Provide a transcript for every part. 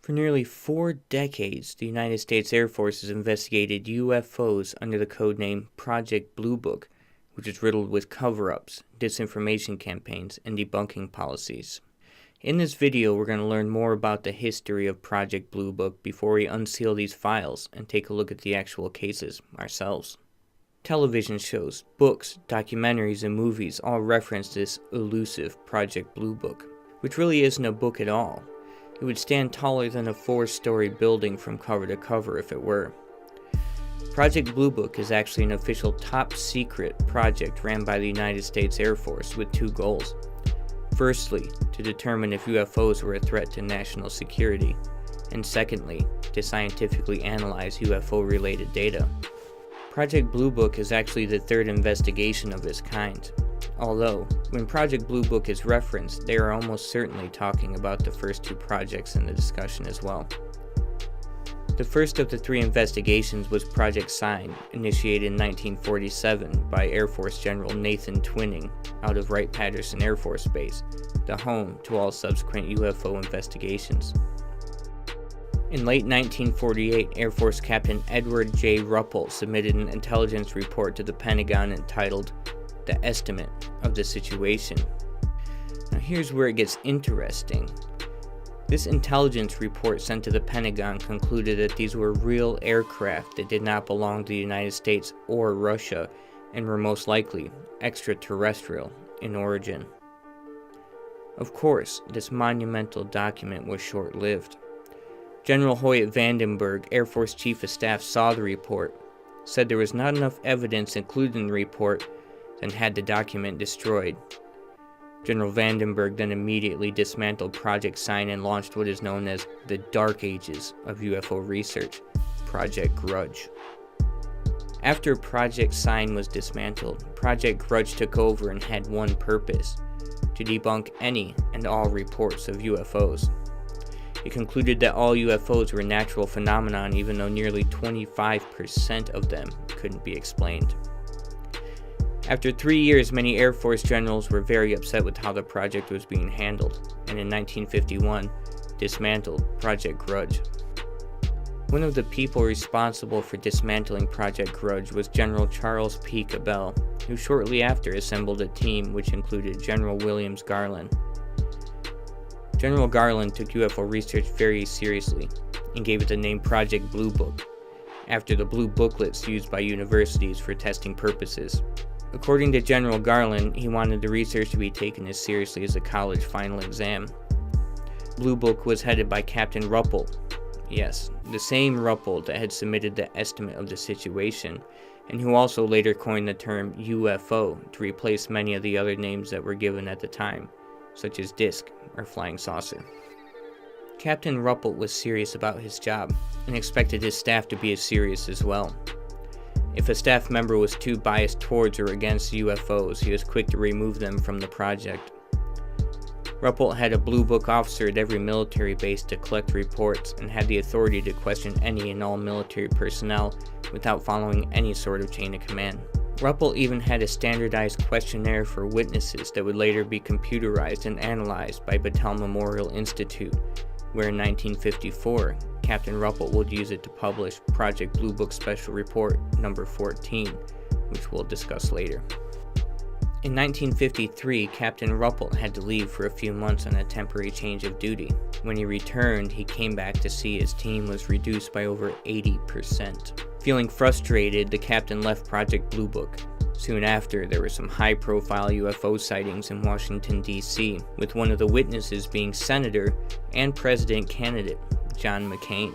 For nearly 4 decades, the United States Air Force has investigated UFOs under the codename Project Blue Book, which is riddled with cover-ups, disinformation campaigns, and debunking policies. In this video, we're going to learn more about the history of Project Blue Book before we unseal these files and take a look at the actual cases ourselves. Television shows, books, documentaries, and movies all reference this elusive Project Blue Book, which really isn't a book at all. It would stand taller than a 4-story building from cover to cover if it were. Project Blue Book is actually an official top-secret project ran by the United States Air Force with 2 goals. Firstly, to determine if UFOs were a threat to national security, and secondly, to scientifically analyze UFO-related data. Project Blue Book is actually the 3rd investigation of this kind, although, when Project Blue Book is referenced, they are almost certainly talking about the first 2 projects in the discussion as well. The first of the 3 investigations was Project Sign, initiated in 1947 by Air Force General Nathan Twining out of Wright-Patterson Air Force Base, the home to all subsequent UFO investigations. In late 1948, Air Force Captain Edward J. Ruppel submitted an intelligence report to the Pentagon entitled The Estimate of the Situation. Now here's where it gets interesting. This intelligence report sent to the Pentagon concluded that these were real aircraft that did not belong to the United States or Russia and were most likely extraterrestrial in origin. Of course, this monumental document was short-lived. General Hoyt Vandenberg, Air Force Chief of Staff, saw the report, said there was not enough evidence included in the report, and had the document destroyed. General Vandenberg then immediately dismantled Project Sign and launched what is known as the Dark Ages of UFO research, Project Grudge. After Project Sign was dismantled, Project Grudge took over and had one purpose: to debunk any and all reports of UFOs. It concluded that all UFOs were natural phenomenon, even though nearly 25% of them couldn't be explained. After 3 years, many Air Force generals were very upset with how the project was being handled, and in 1951, dismantled Project Grudge. One of the people responsible for dismantling Project Grudge was General Charles P. Cabell, who shortly after assembled a team which included General Williams Garland. General Garland took UFO research very seriously and gave it the name Project Blue Book, after the blue booklets used by universities for testing purposes. According to General Garland, he wanted the research to be taken as seriously as a college final exam. Blue Book was headed by Captain Ruppel. Yes, the same Ruppel that had submitted the estimate of the situation, and who also later coined the term UFO to replace many of the other names that were given at the time, such as disc or flying saucer. Captain Ruppel was serious about his job and expected his staff to be as serious as well. If a staff member was too biased towards or against UFOs, he was quick to remove them from the project. Ruppel had a Blue Book officer at every military base to collect reports and had the authority to question any and all military personnel without following any sort of chain of command. Ruppel even had a standardized questionnaire for witnesses that would later be computerized and analyzed by Battelle Memorial Institute, where in 1954, Captain Ruppel would use it to publish Project Blue Book Special Report number 14, which we'll discuss later. In 1953, Captain Ruppel had to leave for a few months on a temporary change of duty. When he returned, he came back to see his team was reduced by over 80%. Feeling frustrated, the captain left Project Blue Book. Soon after, there were some high-profile UFO sightings in Washington, D.C., with one of the witnesses being Senator and President candidate John McCain.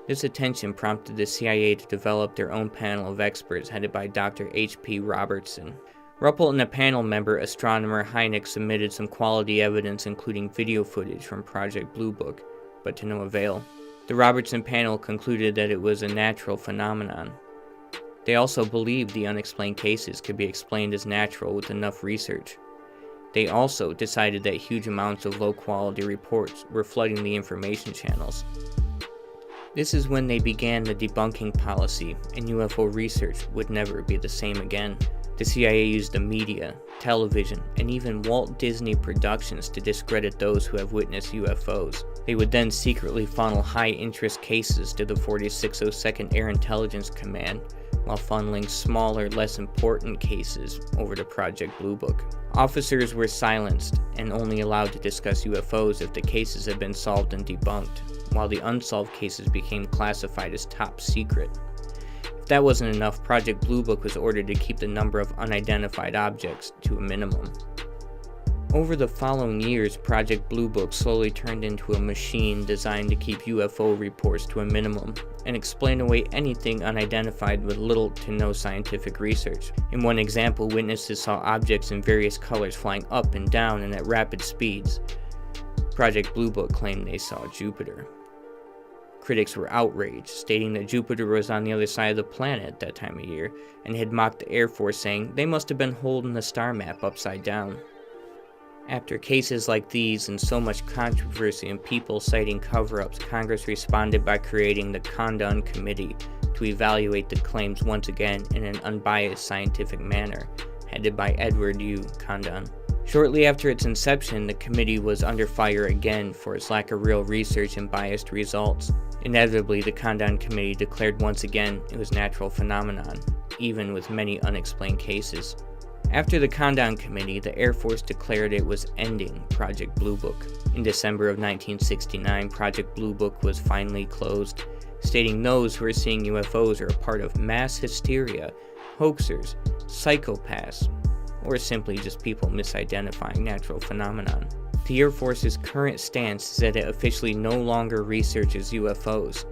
This attention prompted the CIA to develop their own panel of experts headed by Dr. H.P. Robertson. Ruppel and a panel member, astronomer Hynek, submitted some quality evidence including video footage from Project Blue Book, but to no avail. The Robertson panel concluded that it was a natural phenomenon. They also believed the unexplained cases could be explained as natural with enough research. They also decided that huge amounts of low-quality reports were flooding the information channels. This is when they began the debunking policy, and UFO research would never be the same again. The CIA used the media, television, and even Walt Disney Productions to discredit those who have witnessed UFOs. They would then secretly funnel high-interest cases to the 4602nd Air Intelligence Command, while funneling smaller, less important cases over to Project Blue Book. Officers were silenced and only allowed to discuss UFOs if the cases had been solved and debunked, while the unsolved cases became classified as top secret. If that wasn't enough, Project Blue Book was ordered to keep the number of unidentified objects to a minimum. Over the following years, Project Blue Book slowly turned into a machine designed to keep UFO reports to a minimum and explain away anything unidentified with little to no scientific research. In one example, witnesses saw objects in various colors flying up and down and at rapid speeds. Project Blue Book claimed they saw Jupiter. Critics were outraged, stating that Jupiter was on the other side of the planet at that time of year, and had mocked the Air Force, saying they must have been holding the star map upside down. After cases like these and so much controversy and people citing cover-ups, Congress responded by creating the Condon Committee to evaluate the claims once again in an unbiased scientific manner, headed by Edward U. Condon. Shortly after its inception, the committee was under fire again for its lack of real research and biased results. Inevitably, the Condon Committee declared once again it was a natural phenomenon, even with many unexplained cases. After the Condon Committee, the Air Force declared it was ending Project Blue Book. In December of 1969, Project Blue Book was finally closed, stating those who are seeing UFOs are a part of mass hysteria, hoaxers, psychopaths, or simply just people misidentifying natural phenomenon. The Air Force's current stance is that it officially no longer researches UFOs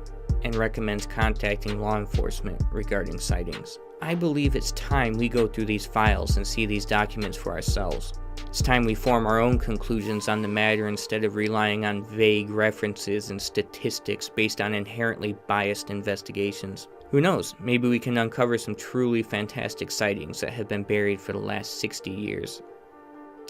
and recommends contacting law enforcement regarding sightings. I believe it's time we go through these files and see these documents for ourselves. It's time we form our own conclusions on the matter instead of relying on vague references and statistics based on inherently biased investigations. Who knows, maybe we can uncover some truly fantastic sightings that have been buried for the last 60 years.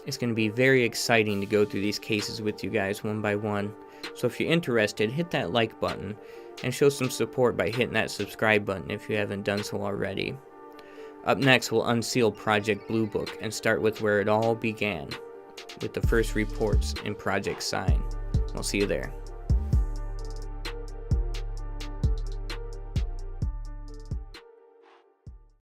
It's going to be very exciting to go through these cases with you guys one by one, so if you're interested, hit that like button and show some support by hitting that subscribe button if you haven't done so already. Up next, we'll unseal Project Blue Book and start with where it all began, with the first reports in Project Sign. We'll see you there.